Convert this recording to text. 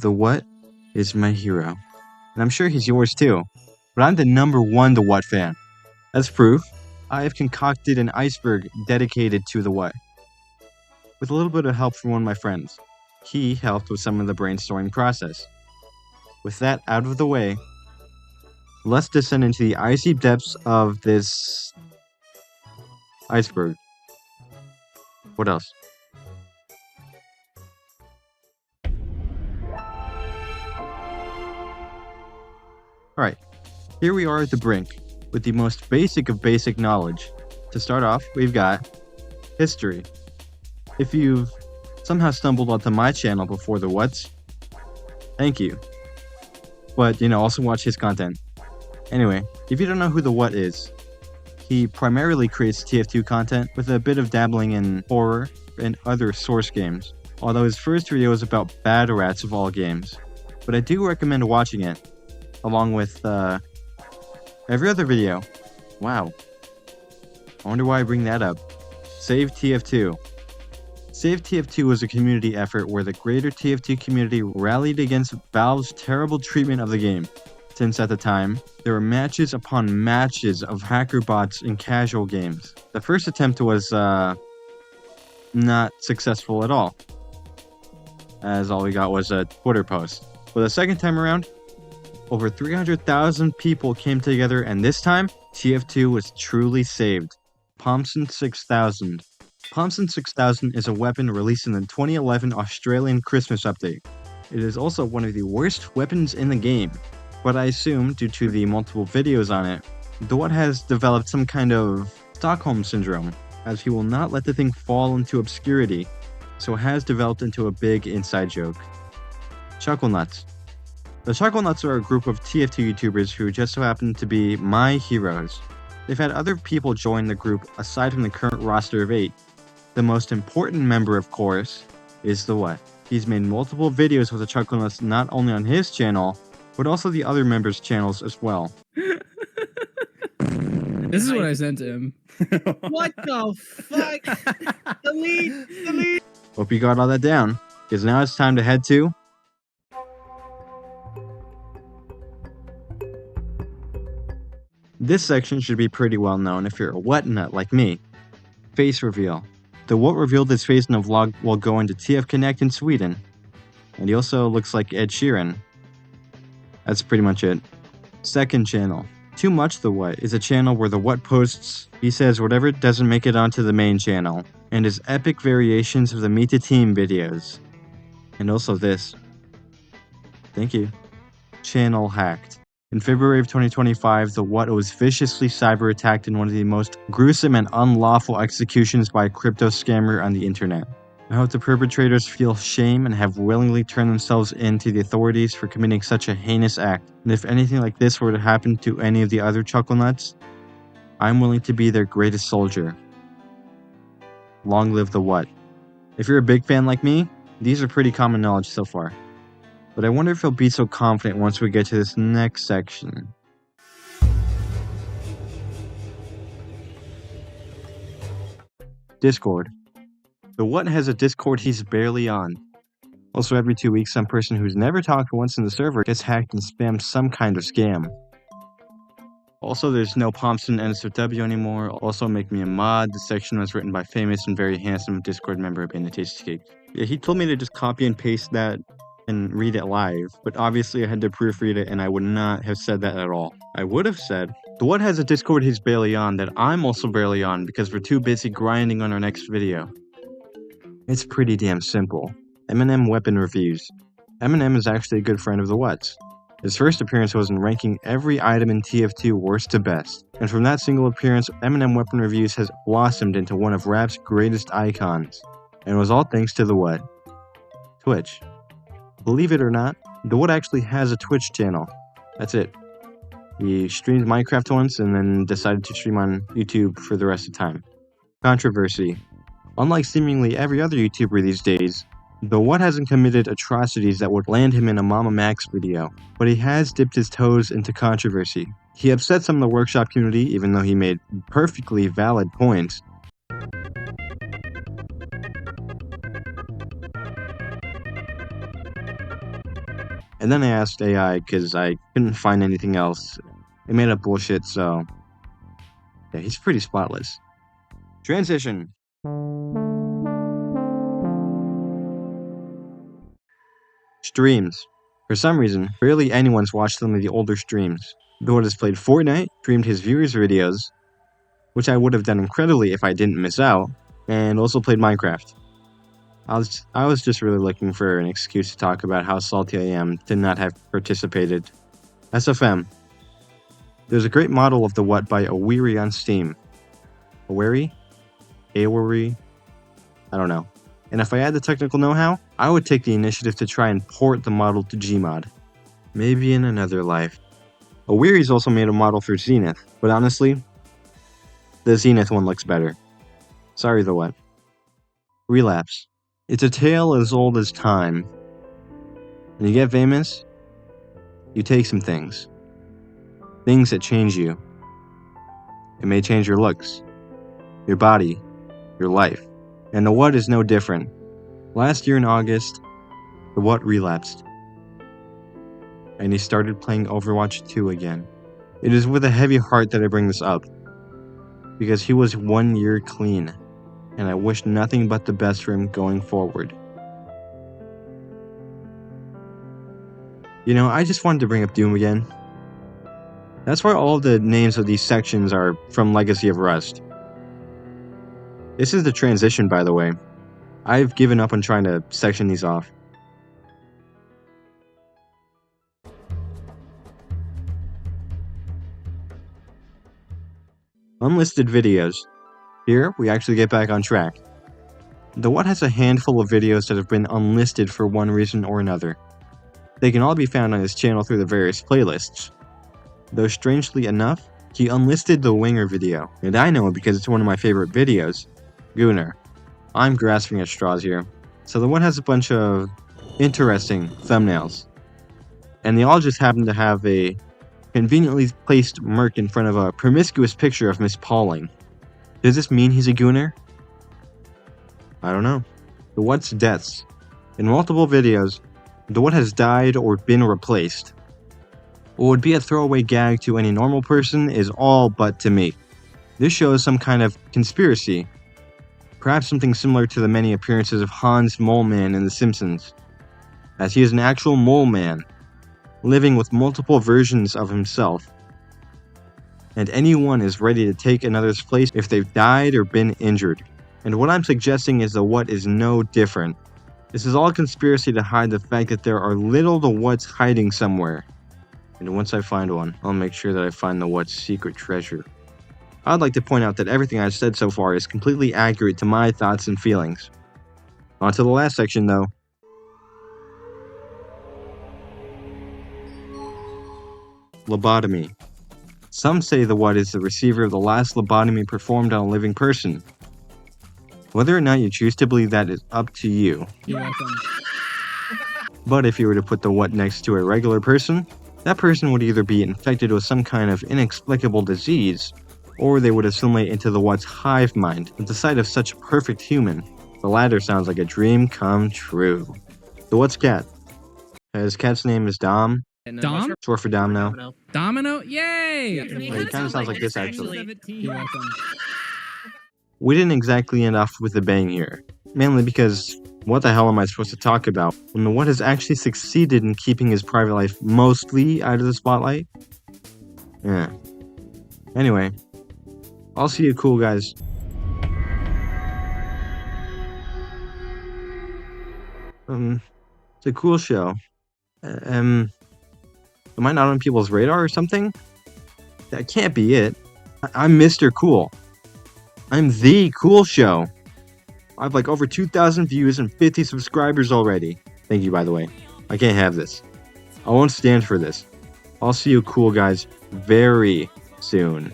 TheWhat is my hero, and I'm sure he's yours too, but I'm the #1 TheWhat fan. As proof, I have concocted an iceberg dedicated to TheWhat, with a little bit of help from one of my friends. He helped with some of the brainstorming process. With that out of the way, let's descend into the icy depths of this iceberg. What else? Alright, here we are at the brink, with the most basic of basic knowledge. To start off, we've got history. If you've somehow stumbled onto my channel before TheWhat's, thank you. But, also watch his content. Anyway, if you don't know who TheWhat is, he primarily creates TF2 content with a bit of dabbling in horror and other Source games, although his first video is about bad rats of all games. But I do recommend watching it, along with every other video. Wow. I wonder why I bring that up. Save TF2. Save TF2 was a community effort where the greater TF2 community rallied against Valve's terrible treatment of the game, since at the time, there were matches upon matches of hacker bots in casual games. The first attempt was not successful at all, as all we got was a Twitter post. But the second time around, over 300,000 people came together, and this time, TF2 was truly saved. Pomson 6000. Pomson 6000 is a weapon released in the 2011 Australian Christmas update. It is also one of the worst weapons in the game, but I assume, due to the multiple videos on it, TheWhat has developed some kind of Stockholm Syndrome, as he will not let the thing fall into obscurity, so it has developed into a big inside joke. Chuckle Nuts. The Chuckle Nuts are a group of TF2 YouTubers who just so happen to be my heroes. They've had other people join the group aside from the current roster of 8. The most important member, of course, is TheWhat. He's made multiple videos with the Chuckle Nuts not only on his channel, but also the other members' channels as well. This is what I sent to him. What the fuck? Delete! Hope you got all that down, because now it's time to head to... This section should be pretty well known if you're a wet nut like me. Face reveal. TheWhat revealed his face in a vlog while going to TF Connect in Sweden. And he also looks like Ed Sheeran. That's pretty much it. Second channel. Too Much TheWhat is a channel where TheWhat posts, he says whatever doesn't make it onto the main channel, and his epic variations of the Meet the Team videos. And also this. Thank you. Channel hacked. In February of 2025, TheWhat was viciously cyber-attacked in one of the most gruesome and unlawful executions by a crypto scammer on the internet. I hope the perpetrators feel shame and have willingly turned themselves in to the authorities for committing such a heinous act. And if anything like this were to happen to any of the other Chuckle Nuts, I'm willing to be their greatest soldier. Long live TheWhat. If you're a big fan like me, these are pretty common knowledge so far. But I wonder if he'll be so confident once we get to this next section. Discord. TheWhat has a Discord he's barely on. Also, every 2 weeks, some person who's never talked once in the server gets hacked and spams some kind of scam. Also, there's no Pomson NSFW anymore. Also, make me a mod. The section was written by famous and very handsome Discord member Ben the Tasty Cake. Yeah, he told me to just copy and paste that and read it live, but obviously I had to proofread it and I would not have said that at all. I would have said, TheWhat has a Discord he's barely on that I'm also barely on because we're too busy grinding on our next video. It's pretty damn simple. Eminem weapon reviews. Eminem is actually a good friend of TheWhat's. His first appearance was in ranking every item in TF2 worst to best, and from that single appearance, Eminem weapon reviews has blossomed into one of rap's greatest icons, and it was all thanks to TheWhat. Twitch. Believe it or not, TheWhat actually has a Twitch channel. That's it. He streamed Minecraft once and then decided to stream on YouTube for the rest of the time. Controversy. Unlike seemingly every other YouTuber these days, TheWhat hasn't committed atrocities that would land him in a Mama Max video, but he has dipped his toes into controversy. He upset some of the workshop community even though he made perfectly valid points. And then I asked AI because I couldn't find anything else. It made up bullshit, so yeah, he's pretty spotless. Transition. Streams. For some reason, barely anyone's watched some of the older streams. TheWhat has played Fortnite, streamed his viewers' videos, which I would have done incredibly if I didn't miss out, and also played Minecraft. I was just really looking for an excuse to talk about how salty I am to not have participated. SFM. There's a great model of TheWhat by Urine on Steam. Awari? Awari? I don't know. And if I had the technical know-how, I would take the initiative to try and port the model to Gmod. Maybe in another life. Awiri's also made a model for Zenith, but honestly, the Zenith one looks better. Sorry, TheWhat. Relapse. It's a tale as old as time. When you get famous, you take some things. Things that change you. It may change your looks, your body, your life. And TheWhat is no different. Last year in August, TheWhat relapsed. And he started playing Overwatch 2 again. It is with a heavy heart that I bring this up, because he was 1 year clean, and I wish nothing but the best for him going forward. You know, I just wanted to bring up Doom again. That's why all the names of these sections are from Legacy of Rust. This is the transition, by the way. I've given up on trying to section these off. Unlisted videos. Here, we actually get back on track. TheWhat has a handful of videos that have been unlisted for one reason or another. They can all be found on his channel through the various playlists. Though strangely enough, he unlisted the Winger video, and I know it because it's one of my favorite videos. Gunnar. I'm grasping at straws here. So TheWhat has a bunch of interesting thumbnails, and they all just happen to have a conveniently placed merc in front of a promiscuous picture of Miss Pauling. Does this mean he's a gooner? I don't know. TheWhat's deaths. In multiple videos, TheWhat has died or been replaced. What would be a throwaway gag to any normal person is all but to me. This shows some kind of conspiracy. Perhaps something similar to the many appearances of Hans Mole Man in The Simpsons, as he is an actual mole man, living with multiple versions of himself. And anyone is ready to take another's place if they've died or been injured. And what I'm suggesting is TheWhat is no different. This is all a conspiracy to hide the fact that there are little TheWhats hiding somewhere. And once I find one, I'll make sure that I find TheWhat's secret treasure. I'd like to point out that everything I've said so far is completely accurate to my thoughts and feelings. On to the last section, though. Lobotomy. Some say TheWhat is the receiver of the last lobotomy performed on a living person. Whether or not you choose to believe that is up to you. You're welcome. But if you were to put TheWhat next to a regular person, that person would either be infected with some kind of inexplicable disease, or they would assimilate into TheWhat's hive mind at the sight of such a perfect human. The latter sounds like a dream come true. TheWhat's cat. His cat's name is Dom. Dom? Short for Domino. Domino? Yay! It kind of sounds like this, actually. You're welcome. We didn't exactly end off with a bang here. Mainly because, what the hell am I supposed to talk about when TheWhat has actually succeeded in keeping his private life mostly out of the spotlight? Yeah. Anyway, I'll see you cool guys. It's a cool show. Am I not on people's radar or something? That can't be it. I'm Mr. Cool. I'm the cool show. I have like over 2,000 views and 50 subscribers already. Thank you, by the way. I can't have this. I won't stand for this. I'll see you cool guys very soon.